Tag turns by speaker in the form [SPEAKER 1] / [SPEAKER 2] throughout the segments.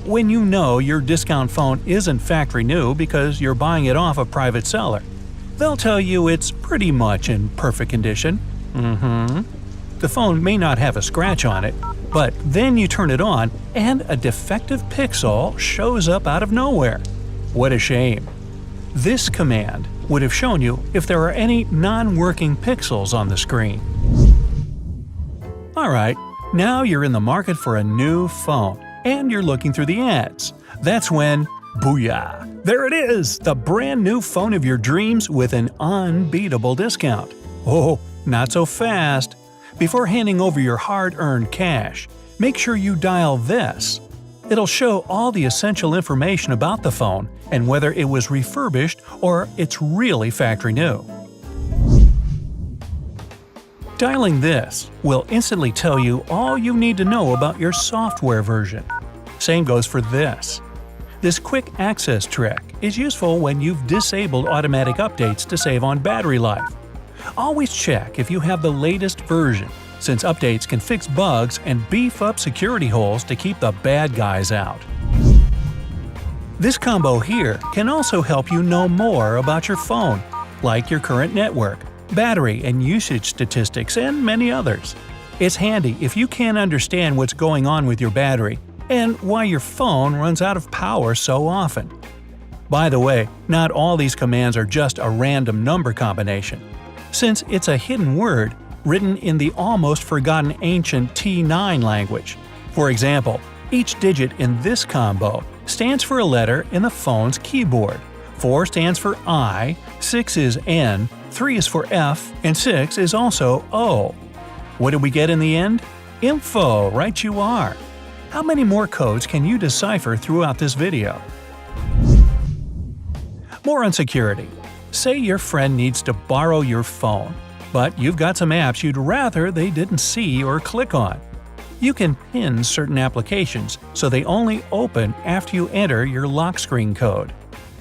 [SPEAKER 1] when you know your discount phone isn't factory new because you're buying it off a private seller. They'll tell you it's pretty much in perfect condition. The phone may not have a scratch on it, but then you turn it on and a defective pixel shows up out of nowhere. What a shame. This command would have shown you if there are any non-working pixels on the screen. Alright, now you're in the market for a new phone, and you're looking through the ads. That's when, booyah! There it is! The brand new phone of your dreams with an unbeatable discount. Oh, not so fast. Before handing over your hard-earned cash, make sure you dial this. It'll show all the essential information about the phone and whether it was refurbished or it's really factory new. Dialing this will instantly tell you all you need to know about your software version. Same goes for this. This quick access trick is useful when you've disabled automatic updates to save on battery life. Always check if you have the latest version, since updates can fix bugs and beef up security holes to keep the bad guys out. This combo here can also help you know more about your phone, like your current network, battery and usage statistics, and many others. It's handy if you can't understand what's going on with your battery and why your phone runs out of power so often. By the way, not all these commands are just a random number combination. Since it's a hidden word written in the almost forgotten ancient T9 language. For example, each digit in this combo stands for a letter in the phone's keyboard. 4 stands for I, 6 is N, 3 is for F, and 6 is also O. What did we get in the end? Info, right you are! How many more codes can you decipher throughout this video? More on security. Say your friend needs to borrow your phone, but you've got some apps you'd rather they didn't see or click on. You can pin certain applications so they only open after you enter your lock screen code.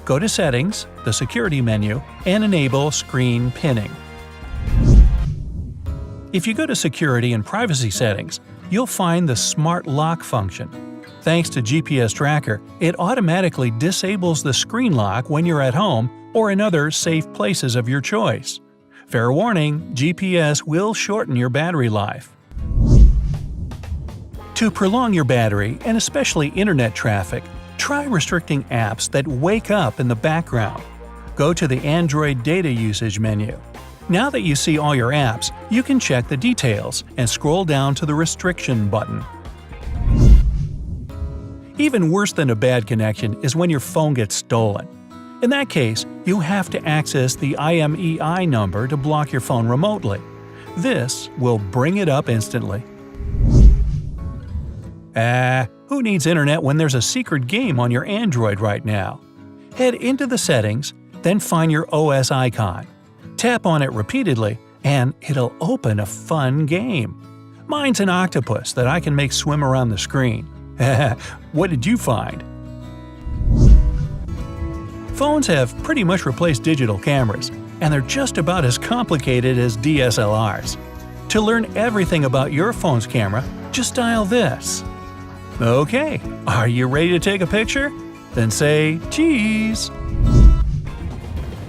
[SPEAKER 1] Go to Settings, the Security menu, and enable Screen Pinning. If you go to Security and Privacy Settings, you'll find the Smart Lock function. Thanks to GPS Tracker, it automatically disables the screen lock when you're at home or in other safe places of your choice. Fair warning, GPS will shorten your battery life. To prolong your battery, and especially internet traffic, try restricting apps that wake up in the background. Go to the Android Data Usage menu. Now that you see all your apps, you can check the details and scroll down to the Restriction button. Even worse than a bad connection is when your phone gets stolen. In that case, you have to access the IMEI number to block your phone remotely. This will bring it up instantly. Who needs internet when there's a secret game on your Android right now? Head into the settings, then find your OS icon. Tap on it repeatedly, and it'll open a fun game. Mine's an octopus that I can make swim around the screen. What did you find? Phones have pretty much replaced digital cameras, and they're just about as complicated as DSLRs. To learn everything about your phone's camera, just dial this. Okay, are you ready to take a picture? Then say cheese!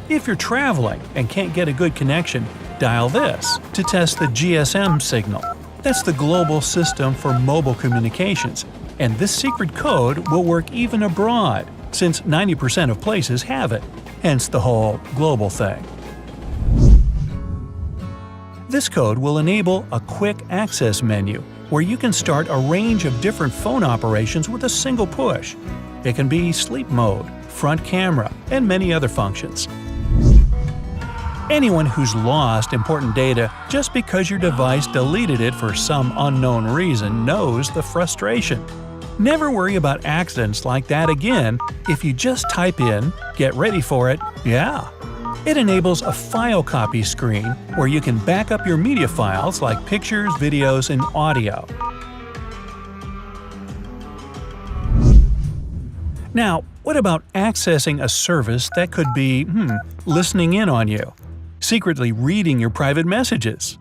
[SPEAKER 1] If you're traveling and can't get a good connection, dial this to test the GSM signal. That's the global system for mobile communications, and this secret code will work even abroad, since 90% of places have it, hence the whole global thing. This code will enable a quick access menu where you can start a range of different phone operations with a single push. It can be sleep mode, front camera, and many other functions. Anyone who's lost important data just because your device deleted it for some unknown reason knows the frustration. Never worry about accidents like that again if you just type in, get ready for it, yeah. It enables a file copy screen where you can back up your media files like pictures, videos, and audio. Now, what about accessing a service that could be, listening in on you? Secretly reading your private messages?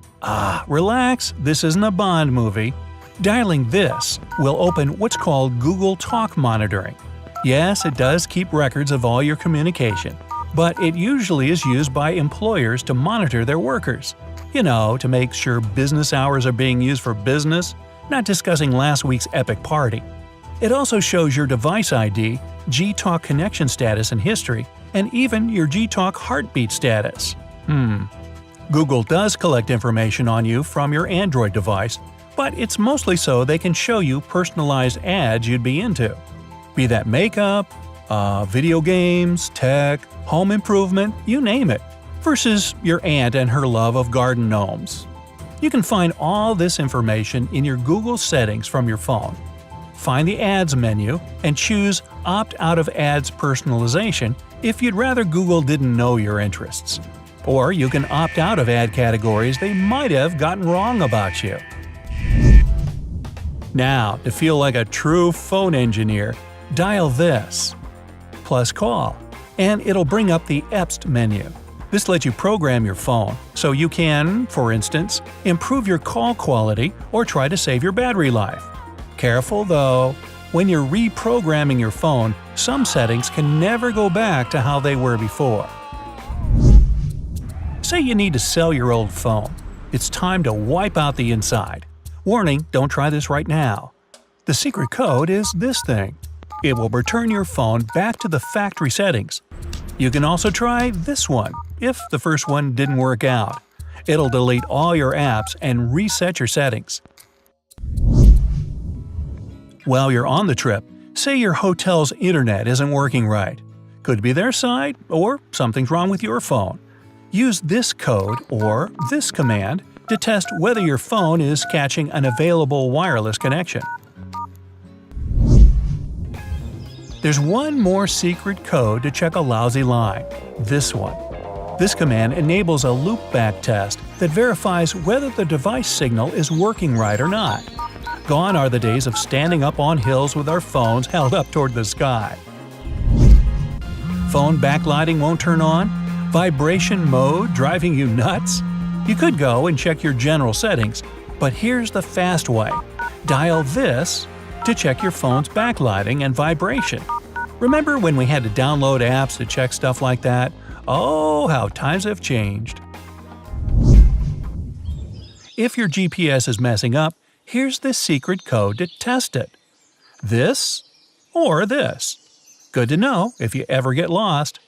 [SPEAKER 1] Relax, this isn't a Bond movie. Dialing this will open what's called Google Talk Monitoring. Yes, it does keep records of all your communication, but it usually is used by employers to monitor their workers. To make sure business hours are being used for business, not discussing last week's epic party. It also shows your device ID, Gtalk connection status and history, and even your Gtalk heartbeat status. Google does collect information on you from your Android device, but it's mostly so they can show you personalized ads you'd be into. Be that makeup, video games, tech, home improvement, you name it, versus your aunt and her love of garden gnomes. You can find all this information in your Google settings from your phone. Find the Ads menu and choose Opt out of Ads Personalization if you'd rather Google didn't know your interests. Or you can opt out of ad categories they might have gotten wrong about you. Now, to feel like a true phone engineer, dial this, plus call, and it'll bring up the EPST menu. This lets you program your phone, so you can, for instance, improve your call quality or try to save your battery life. Careful though, when you're reprogramming your phone, some settings can never go back to how they were before. Say you need to sell your old phone. It's time to wipe out the inside. Warning, don't try this right now. The secret code is this thing. It will return your phone back to the factory settings. You can also try this one, if the first one didn't work out. It'll delete all your apps and reset your settings. While you're on the trip, say your hotel's internet isn't working right. Could be their side, or something's wrong with your phone. Use this code or this command to test whether your phone is catching an available wireless connection. There's one more secret code to check a lousy line. This one. This command enables a loopback test that verifies whether the device signal is working right or not. Gone are the days of standing up on hills with our phones held up toward the sky. Phone backlighting won't turn on? Vibration mode driving you nuts? You could go and check your general settings, but here's the fast way. Dial this to check your phone's backlighting and vibration. Remember when we had to download apps to check stuff like that? Oh, how times have changed. If your GPS is messing up, here's the secret code to test it. This or this. Good to know if you ever get lost.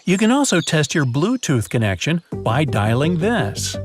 [SPEAKER 1] You can also test your Bluetooth connection by dialing this.